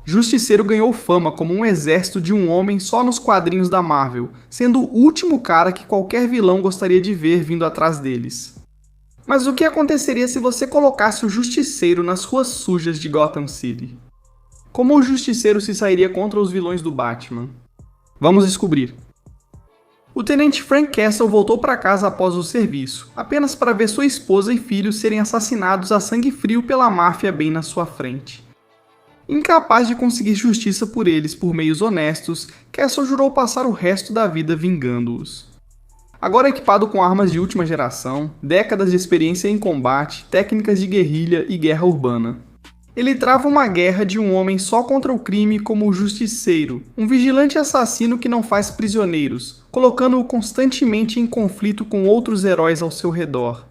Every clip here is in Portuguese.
Justiceiro ganhou fama como um exército de um homem só nos quadrinhos da Marvel, sendo o último cara que qualquer vilão gostaria de ver vindo atrás deles. Mas o que aconteceria se você colocasse o Justiceiro nas ruas sujas de Gotham City? Como o Justiceiro se sairia contra os vilões do Batman? Vamos descobrir. O tenente Frank Castle voltou para casa após o serviço, apenas para ver sua esposa e filhos serem assassinados a sangue frio pela máfia bem na sua frente. Incapaz de conseguir justiça por eles por meios honestos, Castle jurou passar o resto da vida vingando-os. Agora equipado com armas de última geração, décadas de experiência em combate, técnicas de guerrilha e guerra urbana. Ele trava uma guerra de um homem só contra o crime como o Justiceiro, um vigilante assassino que não faz prisioneiros, colocando-o constantemente em conflito com outros heróis ao seu redor.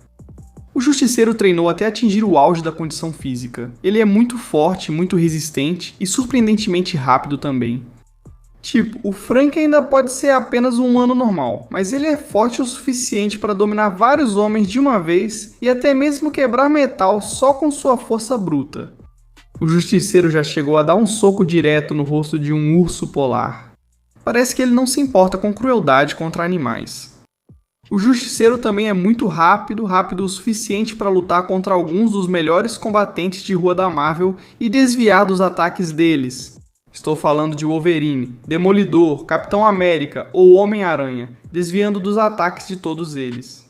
O Justiceiro treinou até atingir o auge da condição física. Ele é muito forte, muito resistente e surpreendentemente rápido também. Tipo, o Frank ainda pode ser apenas um humano normal, mas ele é forte o suficiente para dominar vários homens de uma vez e até mesmo quebrar metal só com sua força bruta. O Justiceiro já chegou a dar um soco direto no rosto de um urso polar. Parece que ele não se importa com crueldade contra animais. O Justiceiro também é muito rápido o suficiente para lutar contra alguns dos melhores combatentes de rua da Marvel e desviar dos ataques deles. Estou falando de Wolverine, Demolidor, Capitão América ou Homem-Aranha, desviando dos ataques de todos eles.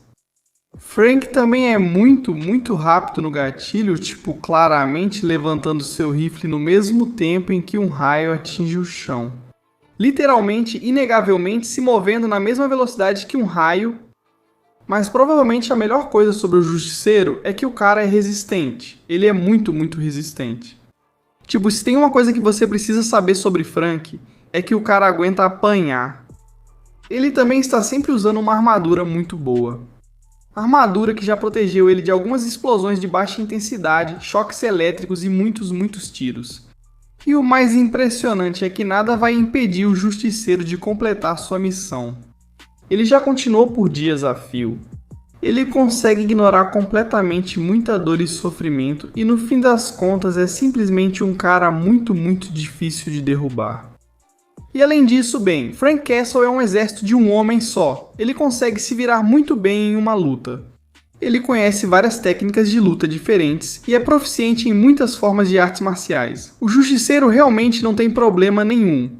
Frank também é muito rápido no gatilho, tipo claramente levantando seu rifle no mesmo tempo em que um raio atinge o chão. Literalmente, inegavelmente se movendo na mesma velocidade que um raio. Mas provavelmente a melhor coisa sobre o Justiceiro é que o cara é resistente. Ele é muito resistente. Tipo, se tem uma coisa que você precisa saber sobre Frank, é que o cara aguenta apanhar. Ele também está sempre usando uma armadura muito boa. Armadura que já protegeu ele de algumas explosões de baixa intensidade, choques elétricos e muitos tiros. E o mais impressionante é que nada vai impedir o Justiceiro de completar sua missão. Ele já continuou por dias a fio. Ele consegue ignorar completamente muita dor e sofrimento e no fim das contas é simplesmente um cara muito difícil de derrubar. E além disso, bem, Frank Castle é um exército de um homem só. Ele consegue se virar muito bem em uma luta. Ele conhece várias técnicas de luta diferentes e é proficiente em muitas formas de artes marciais. O Justiceiro realmente não tem problema nenhum.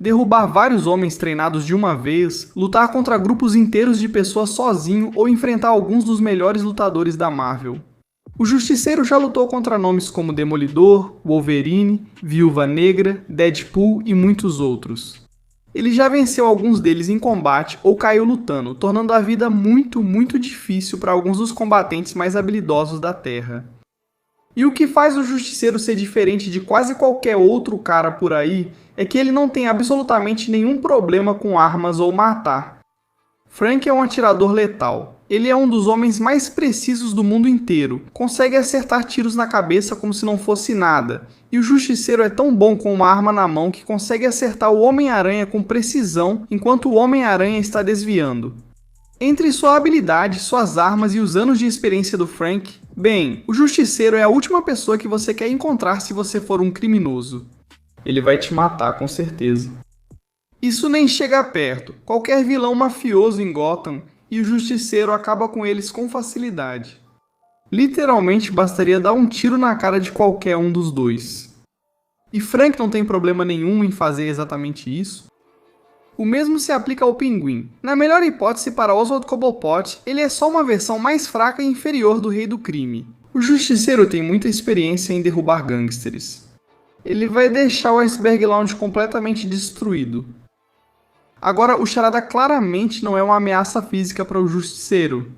Derrubar vários homens treinados de uma vez, lutar contra grupos inteiros de pessoas sozinho ou enfrentar alguns dos melhores lutadores da Marvel. O Justiceiro já lutou contra nomes como Demolidor, Wolverine, Viúva Negra, Deadpool e muitos outros. Ele já venceu alguns deles em combate ou caiu lutando, tornando a vida muito difícil para alguns dos combatentes mais habilidosos da Terra. E o que faz o Justiceiro ser diferente de quase qualquer outro cara por aí é que ele não tem absolutamente nenhum problema com armas ou matar. Frank é um atirador letal. Ele é um dos homens mais precisos do mundo inteiro, consegue acertar tiros na cabeça como se não fosse nada, e o Justiceiro é tão bom com uma arma na mão que consegue acertar o Homem-Aranha com precisão enquanto o Homem-Aranha está desviando. Entre sua habilidade, suas armas e os anos de experiência do Frank, bem, o Justiceiro é a última pessoa que você quer encontrar se você for um criminoso. Ele vai te matar, com certeza. Isso nem chega perto. Qualquer vilão mafioso em Gotham e o Justiceiro acaba com eles com facilidade. Literalmente bastaria dar um tiro na cara de qualquer um dos dois. E Frank não tem problema nenhum em fazer exatamente isso. O mesmo se aplica ao Pinguim. Na melhor hipótese para Oswald Cobblepot, ele é só uma versão mais fraca e inferior do Rei do Crime. O Justiceiro tem muita experiência em derrubar gangsters. Ele vai deixar o Iceberg Lounge completamente destruído. Agora, o Charada claramente não é uma ameaça física para o Justiceiro.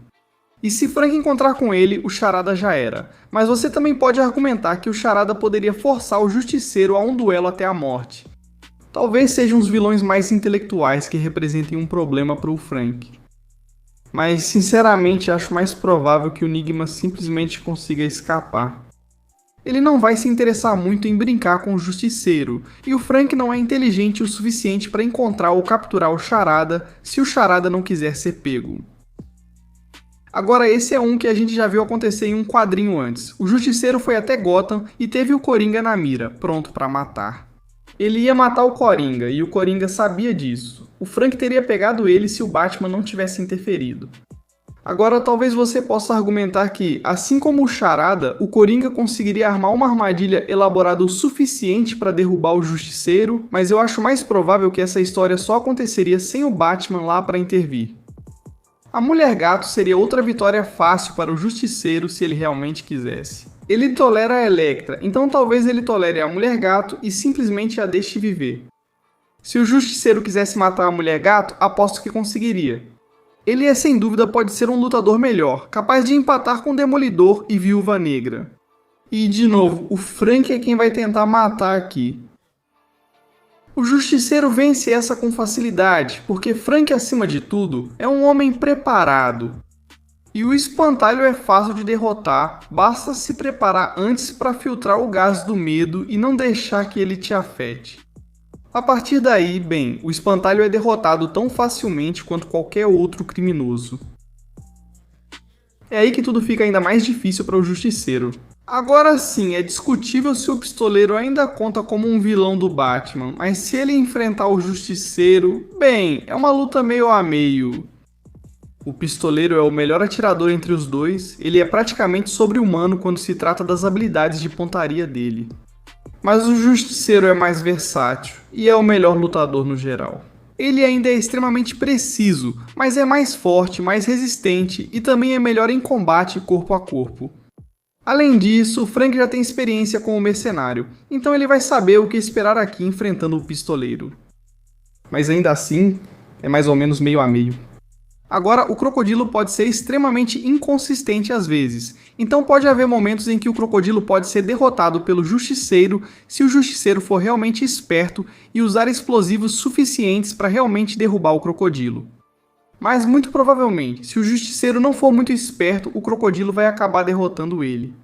E se Frank encontrar com ele, o Charada já era. Mas você também pode argumentar que o Charada poderia forçar o Justiceiro a um duelo até a morte. Talvez sejam os vilões mais intelectuais que representem um problema para o Frank. Mas, sinceramente, acho mais provável que o Enigma simplesmente consiga escapar. Ele não vai se interessar muito em brincar com o Justiceiro, e o Frank não é inteligente o suficiente para encontrar ou capturar o Charada se o Charada não quiser ser pego. Agora esse é um que a gente já viu acontecer em um quadrinho antes. O Justiceiro foi até Gotham e teve o Coringa na mira, pronto para matar. Ele ia matar o Coringa e o Coringa sabia disso. O Frank teria pegado ele se o Batman não tivesse interferido. Agora talvez você possa argumentar que, assim como o Charada, o Coringa conseguiria armar uma armadilha elaborada o suficiente para derrubar o Justiceiro, mas eu acho mais provável que essa história só aconteceria sem o Batman lá para intervir. A Mulher Gato seria outra vitória fácil para o Justiceiro se ele realmente quisesse. Ele tolera a Elektra, então talvez ele tolere a Mulher Gato e simplesmente a deixe viver. Se o Justiceiro quisesse matar a Mulher Gato, aposto que conseguiria. Ele sem dúvida pode ser um lutador melhor, capaz de empatar com Demolidor e Viúva Negra. E de novo, o Frank é quem vai tentar matar aqui. O Justiceiro vence essa com facilidade, porque Frank, acima de tudo, é um homem preparado. E o Espantalho é fácil de derrotar, basta se preparar antes para filtrar o gás do medo e não deixar que ele te afete. A partir daí, bem, o Espantalho é derrotado tão facilmente quanto qualquer outro criminoso. É aí que tudo fica ainda mais difícil para o Justiceiro. Agora sim, é discutível se o Pistoleiro ainda conta como um vilão do Batman, mas se ele enfrentar o Justiceiro, bem, é uma luta meio a meio. O Pistoleiro é o melhor atirador entre os dois, ele é praticamente sobre-humano quando se trata das habilidades de pontaria dele. Mas o Justiceiro é mais versátil, e é o melhor lutador no geral. Ele ainda é extremamente preciso, mas é mais forte, mais resistente e também é melhor em combate corpo a corpo. Além disso, o Frank já tem experiência como mercenário, então ele vai saber o que esperar aqui enfrentando o Pistoleiro. Mas ainda assim, é mais ou menos meio a meio. Agora, o Crocodilo pode ser extremamente inconsistente às vezes, então pode haver momentos em que o Crocodilo pode ser derrotado pelo Justiceiro se o Justiceiro for realmente esperto e usar explosivos suficientes para realmente derrubar o Crocodilo. Mas muito provavelmente, se o Justiceiro não for muito esperto, o Crocodilo vai acabar derrotando ele.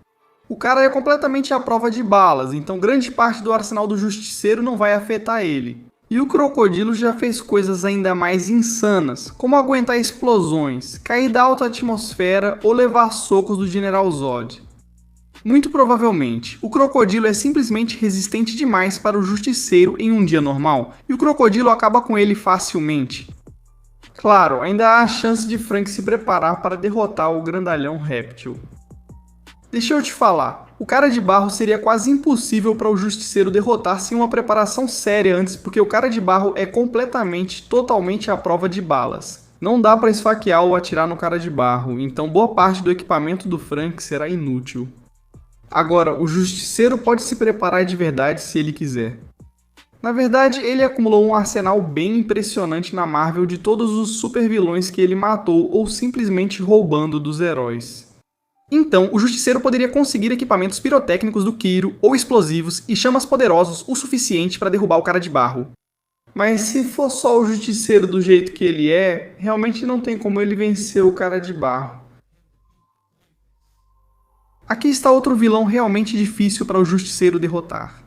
O cara é completamente à prova de balas, então grande parte do arsenal do Justiceiro não vai afetar ele. E o Crocodilo já fez coisas ainda mais insanas, como aguentar explosões, cair da alta atmosfera ou levar socos do General Zod. Muito provavelmente, o Crocodilo é simplesmente resistente demais para o Justiceiro em um dia normal, e o Crocodilo acaba com ele facilmente. Claro, ainda há a chance de Frank se preparar para derrotar o grandalhão réptil. Deixa eu te falar, o Cara de Barro seria quase impossível para o Justiceiro derrotar sem uma preparação séria antes, porque o Cara de Barro é totalmente à prova de balas. Não dá para esfaquear ou atirar no Cara de Barro, então boa parte do equipamento do Frank será inútil. Agora, o Justiceiro pode se preparar de verdade se ele quiser. Na verdade, ele acumulou um arsenal bem impressionante na Marvel de todos os supervilões que ele matou ou simplesmente roubando dos heróis. Então, o Justiceiro poderia conseguir equipamentos pirotécnicos do Kiro ou explosivos e chamas poderosos o suficiente para derrubar o Cara de Barro. Mas se for só o Justiceiro do jeito que ele é, realmente não tem como ele vencer o Cara de Barro. Aqui está outro vilão realmente difícil para o Justiceiro derrotar.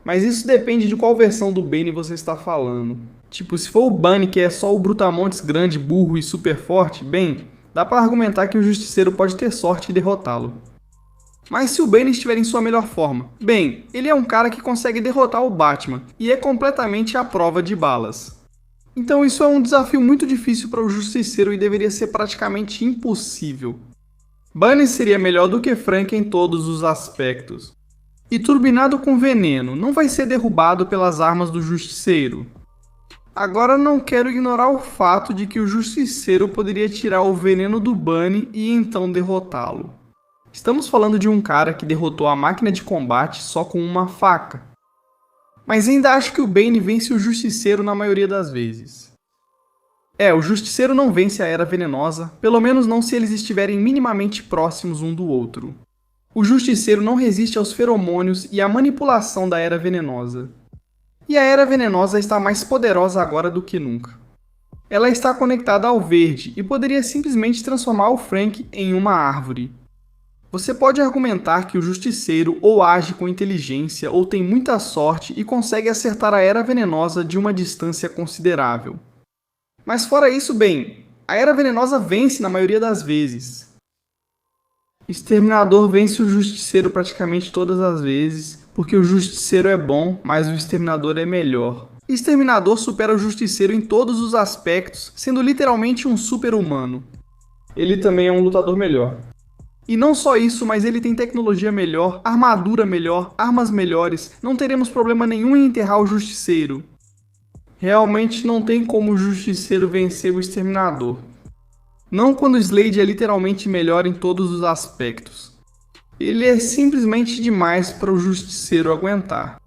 Mas isso depende de qual versão do Bane você está falando. Tipo, se for o Bunny, que é só o Brutamontes grande, burro e super forte, bem, dá para argumentar que o Justiceiro pode ter sorte em derrotá-lo. Mas se o Bane estiver em sua melhor forma, bem, ele é um cara que consegue derrotar o Batman e é completamente à prova de balas. Então isso é um desafio muito difícil para o Justiceiro e deveria ser praticamente impossível. Bunny seria melhor do que Frank em todos os aspectos. E turbinado com veneno, não vai ser derrubado pelas armas do Justiceiro. Agora não quero ignorar o fato de que o Justiceiro poderia tirar o veneno do Bunny e então derrotá-lo. Estamos falando de um cara que derrotou a máquina de combate só com uma faca. Mas ainda acho que o Bane vence o Justiceiro na maioria das vezes. O Justiceiro não vence a Era Venenosa, pelo menos não se eles estiverem minimamente próximos um do outro. O Justiceiro não resiste aos feromônios e à manipulação da Era Venenosa. E a Era Venenosa está mais poderosa agora do que nunca. Ela está conectada ao verde e poderia simplesmente transformar o Frank em uma árvore. Você pode argumentar que o Justiceiro ou age com inteligência ou tem muita sorte e consegue acertar a Era Venenosa de uma distância considerável. Mas fora isso, bem, A Era Venenosa vence na maioria das vezes. Exterminador vence o Justiceiro praticamente todas as vezes, porque o Justiceiro é bom, mas o Exterminador é melhor. Exterminador supera o Justiceiro em todos os aspectos, sendo literalmente um super-humano. Ele também é um lutador melhor. E não só isso, mas ele tem tecnologia melhor, armadura melhor, armas melhores, não teremos problema nenhum em enterrar o Justiceiro. Realmente não tem como o Justiceiro vencer o Exterminador. Não quando o Slade é literalmente melhor em todos os aspectos. Ele é simplesmente demais para o Justiceiro aguentar.